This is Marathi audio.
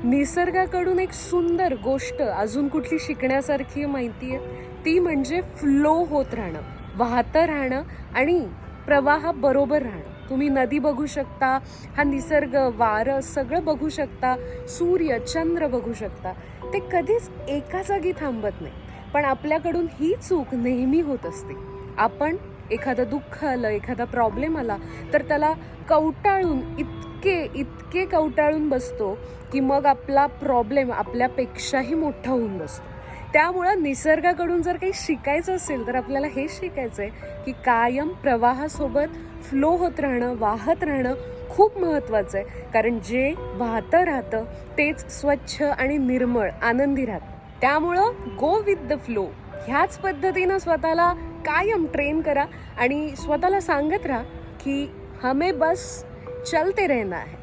निसर्गाकडून एक सुंदर गोष्ट अजून कुठली शिकण्यासारखी माहिती आहे, ती म्हणजे फ्लो होत राहणं, वाहतं राहणं आणि प्रवाहा बरोबर राहणं. तुम्ही नदी बघू शकता, हा निसर्ग, वारं सगळं बघू शकता, सूर्य, चंद्र बघू शकता. ते कधीच एका जागी थांबत नाही. पण आपल्याकडून ही चूक नेहमी होत असते. आपण एखादं दुःख आलं, एखादा प्रॉब्लेम आला तर त्याला कवटाळून इतके कवटाळून बसतो की मग आपला प्रॉब्लेम आपल्यापेक्षाही मोठा होऊन बसतो. त्यामुळं निसर्गाकडून जर काही शिकायचं असेल तर आपल्याला हे शिकायचं आहे की कायम प्रवाहासोबत फ्लो होत राहणं, वाहत राहणं खूप महत्त्वाचं आहे. कारण जे वाहतं राहतं तेच स्वच्छ आणि निर्मळ, आनंदी राहतं. त्यामुळं गो विथ द फ्लो ह्याच पद्धतीनं स्वतःला कायम ट्रेन करा आणि स्वतःला सांगत राहा की हमें बस चलते रहना है.